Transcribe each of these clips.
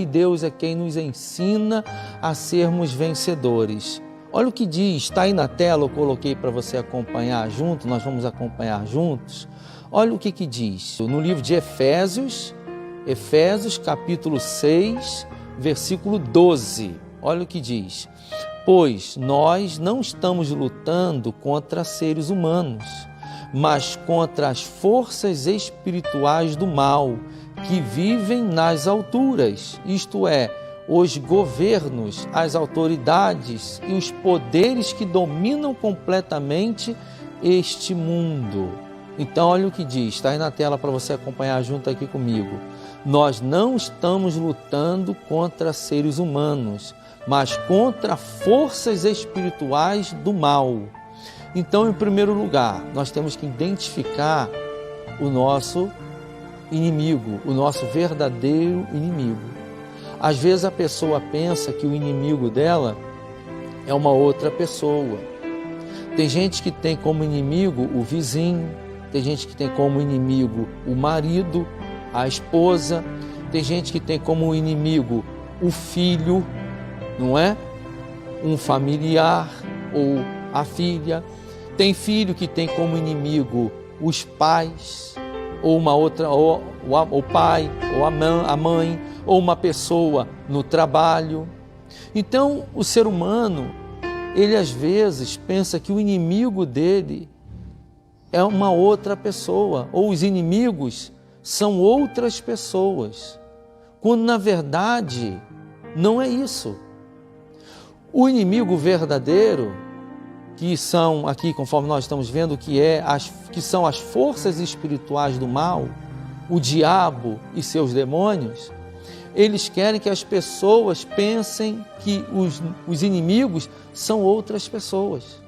e Deus é quem nos ensina a sermos vencedores. Olha o que diz, está aí na tela, eu coloquei para você acompanhar junto, nós vamos acompanhar juntos. Olha o que diz no livro de Efésios, capítulo 6, versículo 12. Olha o que diz: pois nós não estamos lutando contra seres humanos, mas contra as forças espirituais do mal, que vivem nas alturas, isto é, os governos, as autoridades e os poderes que dominam completamente este mundo. Então, olha o que diz, está aí na tela para você acompanhar junto aqui comigo. Nós não estamos lutando contra seres humanos, mas contra forças espirituais do mal. Então, em primeiro lugar, nós temos que identificar o nosso inimigo, o nosso verdadeiro inimigo. Às vezes a pessoa pensa que o inimigo dela é uma outra pessoa. Tem gente que tem como inimigo o vizinho, tem gente que tem como inimigo o marido, a esposa, tem gente que tem como inimigo o filho, não é? Um familiar ou a filha. Tem filho que tem como inimigo os pais, ou uma outra, ou o pai, ou a mãe, ou uma pessoa no trabalho. Então, o ser humano, ele às vezes pensa que o inimigo dele é uma outra pessoa, ou os inimigos são outras pessoas, quando na verdade não é isso. O inimigo verdadeiro, que são aqui, conforme nós estamos vendo, que são as forças espirituais do mal, o diabo e seus demônios, eles querem que as pessoas pensem que os inimigos são outras pessoas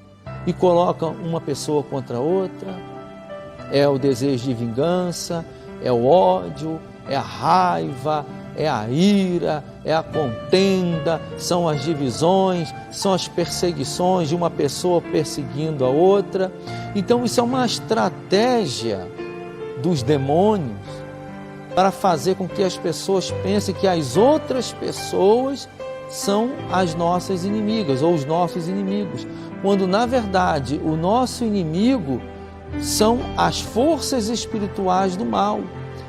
e colocam uma pessoa contra outra. É o desejo de vingança, é o ódio, é a raiva, é a ira, é a contenda, são as divisões, são as perseguições de uma pessoa perseguindo a outra. Então isso é uma estratégia dos demônios para fazer com que as pessoas pensem que as outras pessoas são as nossas inimigas ou os nossos inimigos, quando na verdade o nosso inimigo são as forças espirituais do mal.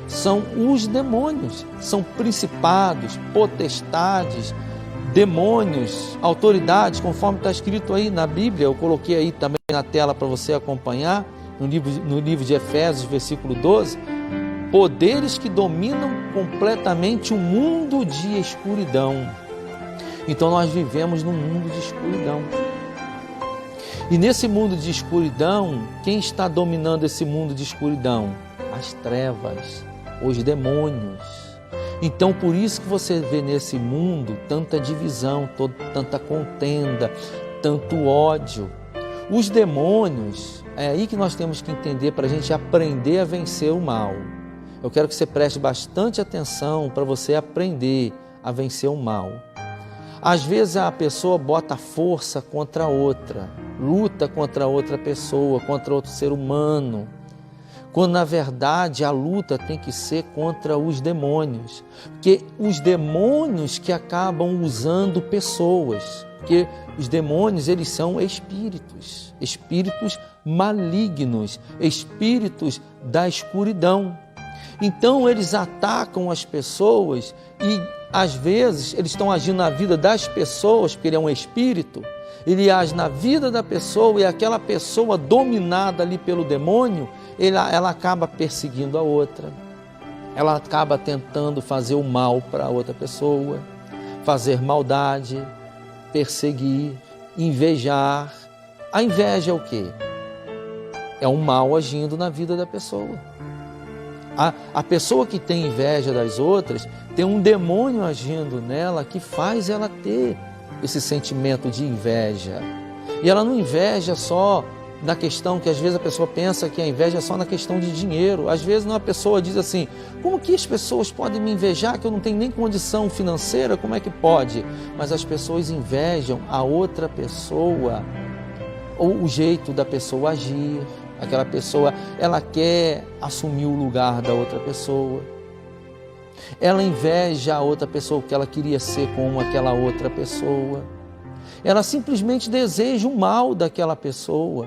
São os demônios, são principados, potestades, demônios, autoridades, conforme está escrito aí na Bíblia. Eu coloquei aí também na tela para você acompanhar, no livro de Efésios, versículo 12, poderes que dominam completamente o mundo de escuridão. Então nós vivemos num mundo de escuridão. E nesse mundo de escuridão, quem está dominando esse mundo de escuridão? As trevas, os demônios. Então por isso que você vê nesse mundo tanta divisão, tanta contenda, tanto ódio. Os demônios, é aí que nós temos que entender para a gente aprender a vencer o mal. Eu quero que você preste bastante atenção para você aprender a vencer o mal. Às vezes a pessoa bota força contra outra, luta contra outra pessoa, contra outro ser humano, quando na verdade a luta tem que ser contra os demônios, porque os demônios que acabam usando pessoas, porque os demônios eles são espíritos malignos, espíritos da escuridão. Então eles atacam as pessoas e às vezes eles estão agindo na vida das pessoas, porque ele é um espírito, ele age na vida da pessoa e aquela pessoa dominada ali pelo demônio, ela acaba perseguindo a outra, ela acaba tentando fazer o mal para a outra pessoa, fazer maldade, perseguir, invejar. A inveja é o quê? É um mal agindo na vida da pessoa. A pessoa que tem inveja das outras tem um demônio agindo nela que faz ela ter esse sentimento de inveja. E ela não inveja só na questão que às vezes a pessoa pensa que a inveja é só na questão de dinheiro. Às vezes uma pessoa diz assim, como que as pessoas podem me invejar que eu não tenho nem condição financeira, como é que pode? Mas as pessoas invejam a outra pessoa, ou o jeito da pessoa agir. Aquela pessoa, ela quer assumir o lugar da outra pessoa. Ela inveja a outra pessoa, que ela queria ser como aquela outra pessoa. Ela simplesmente deseja o mal daquela pessoa.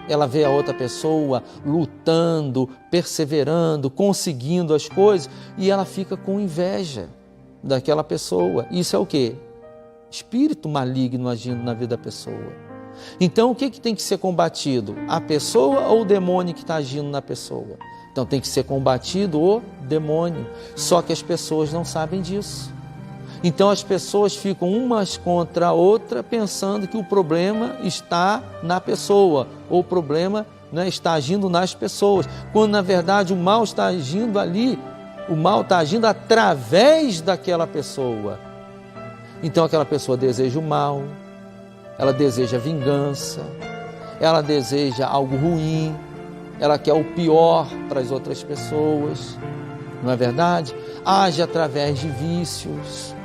Ela vê a outra pessoa lutando, perseverando, conseguindo as coisas e ela fica com inveja daquela pessoa. Isso é o quê? Espírito maligno agindo na vida da pessoa. Então, o que tem que ser combatido? A pessoa ou o demônio que está agindo na pessoa? Então, tem que ser combatido o demônio. Só que as pessoas não sabem disso. Então, as pessoas ficam umas contra a outra pensando que o problema está na pessoa, ou o problema, né, está agindo nas pessoas, quando na verdade o mal está agindo ali, o mal está agindo através daquela pessoa. Então, aquela pessoa deseja o mal, ela deseja vingança, ela deseja algo ruim, ela quer o pior para as outras pessoas, não é verdade? Age através de vícios.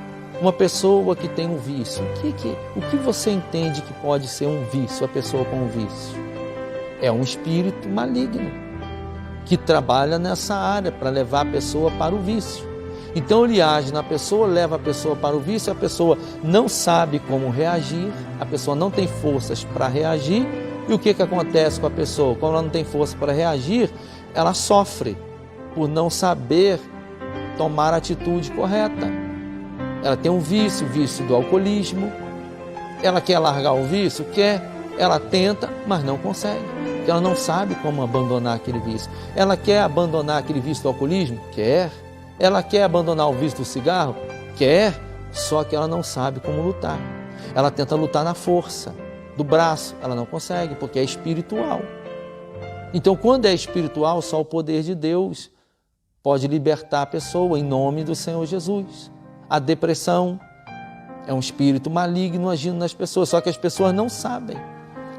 Uma pessoa que tem um vício, o que você entende que pode ser um vício, a pessoa com um vício? É um espírito maligno que trabalha nessa área para levar a pessoa para o vício. Então ele age na pessoa, leva a pessoa para o vício, a pessoa não sabe como reagir, a pessoa não tem forças para reagir. E o que acontece com a pessoa? Quando ela não tem força para reagir, ela sofre por não saber tomar a atitude correta. Ela tem um vício, o vício do alcoolismo. Ela quer largar o vício? Quer. Ela tenta, mas não consegue. Porque ela não sabe como abandonar aquele vício. Ela quer abandonar aquele vício do alcoolismo? Quer. Ela quer abandonar o vício do cigarro? Quer. Só que ela não sabe como lutar. Ela tenta lutar na força do braço. Ela não consegue, porque é espiritual. Então, quando é espiritual, só o poder de Deus pode libertar a pessoa, em nome do Senhor Jesus. A depressão é um espírito maligno agindo nas pessoas, só que as pessoas não sabem.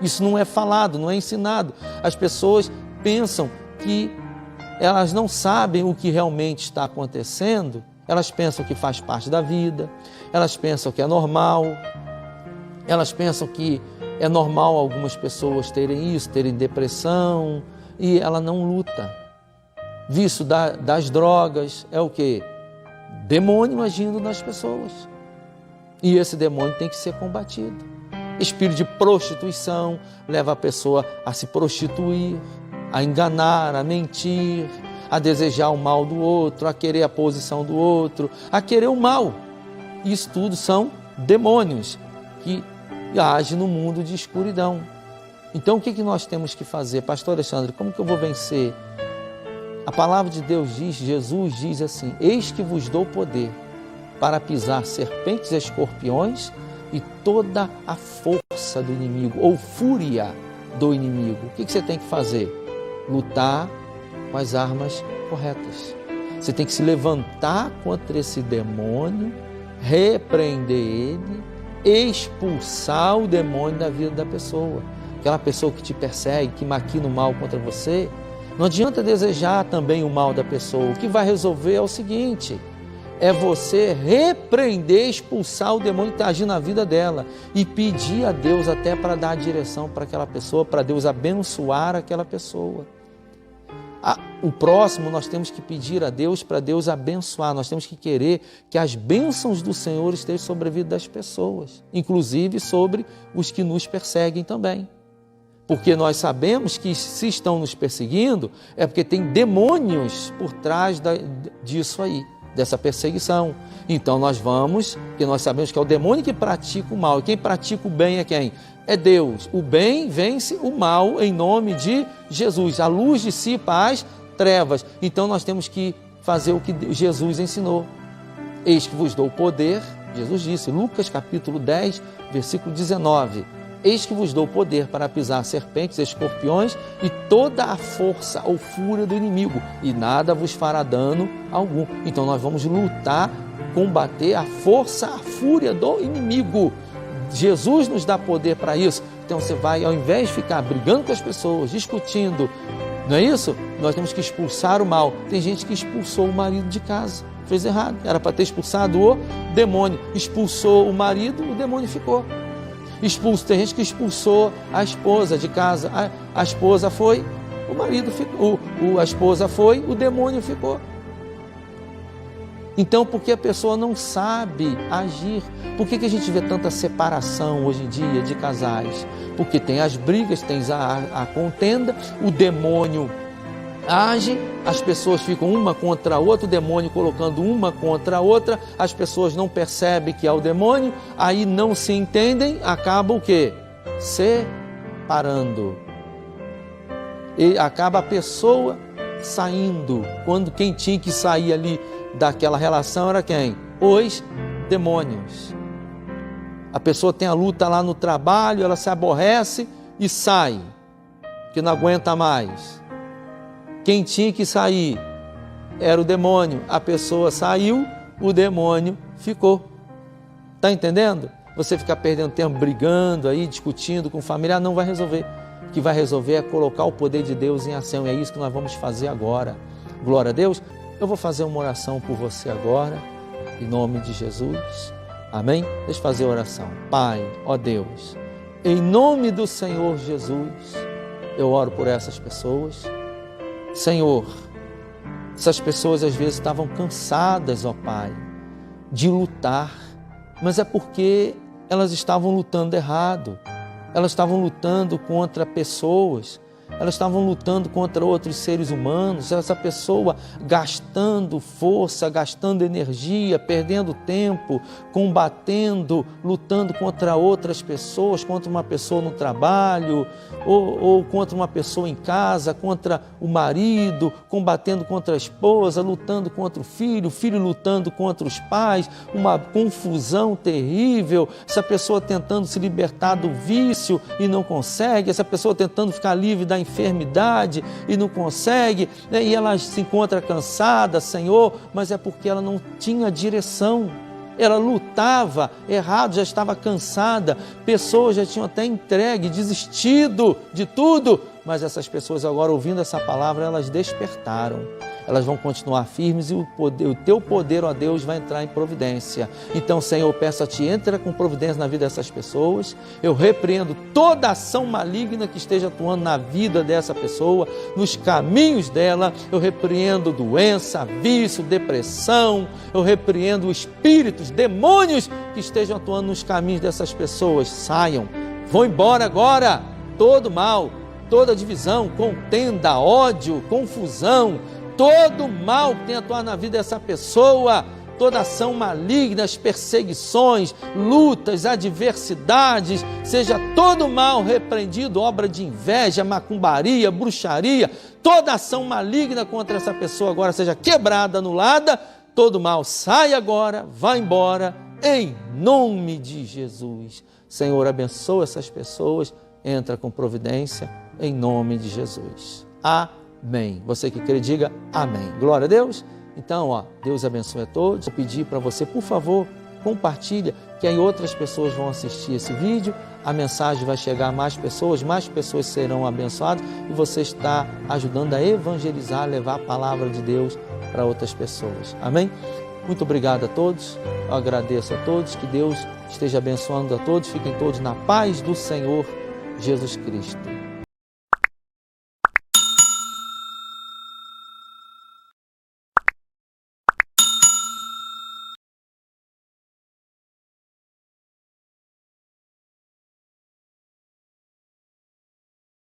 Isso não é falado, não é ensinado. As pessoas pensam que elas não sabem o que realmente está acontecendo, elas pensam que faz parte da vida, elas pensam que é normal, elas pensam que é normal algumas pessoas terem isso, terem depressão, e ela não luta. Vício das drogas é o quê? Demônio agindo nas pessoas. E esse demônio tem que ser combatido. Espírito de prostituição leva a pessoa a se prostituir, a enganar, a mentir, a desejar o mal do outro, a querer a posição do outro, a querer o mal. Isso tudo são demônios que agem no mundo de escuridão. Então, o que nós temos que fazer? Pastor Alexandre, como que eu vou vencer? A palavra de Deus diz, Jesus diz assim: eis que vos dou poder para pisar serpentes e escorpiões e toda a força do inimigo, ou fúria do inimigo. O que você tem que fazer? Lutar com as armas corretas. Você tem que se levantar contra esse demônio, repreender ele, expulsar o demônio da vida da pessoa. Aquela pessoa que te persegue, que maquina o mal contra você, não adianta desejar também o mal da pessoa. O que vai resolver é o seguinte: é você repreender, expulsar o demônio que está agindo na vida dela e pedir a Deus até para dar a direção para aquela pessoa, para Deus abençoar aquela pessoa. O próximo nós temos que pedir a Deus para Deus abençoar, nós temos que querer que as bênçãos do Senhor estejam sobre a vida das pessoas, inclusive sobre os que nos perseguem também. Porque nós sabemos que se estão nos perseguindo, é porque tem demônios por trás disso aí, dessa perseguição. Então nós vamos, porque nós sabemos que é o demônio que pratica o mal, e quem pratica o bem é quem? É Deus. O bem vence o mal em nome de Jesus. A luz dissipa as trevas. Então nós temos que fazer o que Jesus ensinou. Eis que vos dou poder, Jesus disse, Lucas capítulo 10, versículo 19. Eis que vos dou poder para pisar serpentes, escorpiões e toda a força ou fúria do inimigo, e nada vos fará dano algum. Então nós vamos lutar, combater a força, a fúria do inimigo. Jesus nos dá poder para isso. Então você vai, ao invés de ficar brigando com as pessoas, discutindo, não é isso? Nós temos que expulsar o mal. Tem gente que expulsou o marido de casa, fez errado. Era para ter expulsado o demônio. Expulsou o marido, o demônio ficou. Tem gente que expulsou a esposa de casa. A esposa foi, o marido ficou. A esposa foi, o demônio ficou. Então, porque a pessoa não sabe agir. Por que a gente vê tanta separação hoje em dia de casais? Porque tem as brigas, tem a contenda, o demônio age, as pessoas ficam uma contra a outra, o demônio colocando uma contra a outra, as pessoas não percebem que é o demônio, aí não se entendem, acaba o quê? Separando. E acaba a pessoa saindo, quando quem tinha que sair ali daquela relação era quem? Os demônios. A pessoa tem a luta lá no trabalho, ela se aborrece e sai, que não aguenta mais. Quem tinha que sair era o demônio. A pessoa saiu, o demônio ficou. Está entendendo? Você ficar perdendo tempo brigando aí, discutindo com o familiar, não vai resolver. O que vai resolver é colocar o poder de Deus em ação. E é isso que nós vamos fazer agora. Glória a Deus. Eu vou fazer uma oração por você agora, em nome de Jesus. Amém? Deixa eu fazer a oração. Pai, ó Deus, em nome do Senhor Jesus, eu oro por essas pessoas. Senhor, essas pessoas às vezes estavam cansadas, ó Pai, de lutar, mas é porque elas estavam lutando errado. Elas estavam lutando contra pessoas, elas estavam lutando contra outros seres humanos, essa pessoa gastando força, gastando energia, perdendo tempo, combatendo, lutando contra outras pessoas, contra uma pessoa no trabalho, ou contra uma pessoa em casa, contra o marido, combatendo contra a esposa, lutando contra o filho lutando contra os pais, uma confusão terrível, essa pessoa tentando se libertar do vício e não consegue, essa pessoa tentando ficar livre da enfermidade e não consegue, né? E ela se encontra cansada, Senhor, mas é porque ela não tinha direção. Ela lutava errado, já estava cansada, pessoas já tinham até entregue, desistido de tudo, mas essas pessoas agora ouvindo essa palavra, elas despertaram, elas vão continuar firmes e o teu poder, ó Deus, vai entrar em providência. Então, Senhor, eu peço a Ti, entra com providência na vida dessas pessoas, eu repreendo toda ação maligna que esteja atuando na vida dessa pessoa, nos caminhos dela, eu repreendo doença, vício, depressão, eu repreendo espíritos, demônios que estejam atuando nos caminhos dessas pessoas, saiam, vão embora agora, todo mal, toda divisão, contenda, ódio, confusão, todo mal que tem atuado na vida dessa pessoa, toda ação maligna, as perseguições, lutas, adversidades, seja todo mal repreendido, obra de inveja, macumbaria, bruxaria, toda ação maligna contra essa pessoa agora seja quebrada, anulada, todo mal sai agora, vai embora, em nome de Jesus. Senhor, abençoa essas pessoas, entra com providência, em nome de Jesus. Amém. Você que crê, diga amém. Glória a Deus. Então, ó, Deus abençoe a todos. Vou pedir para você, por favor, compartilha, que aí outras pessoas vão assistir esse vídeo, a mensagem vai chegar a mais pessoas serão abençoadas e você está ajudando a evangelizar, a levar a palavra de Deus para outras pessoas. Amém? Muito obrigado a todos, eu agradeço a todos, que Deus esteja abençoando a todos, fiquem todos na paz do Senhor Jesus Cristo.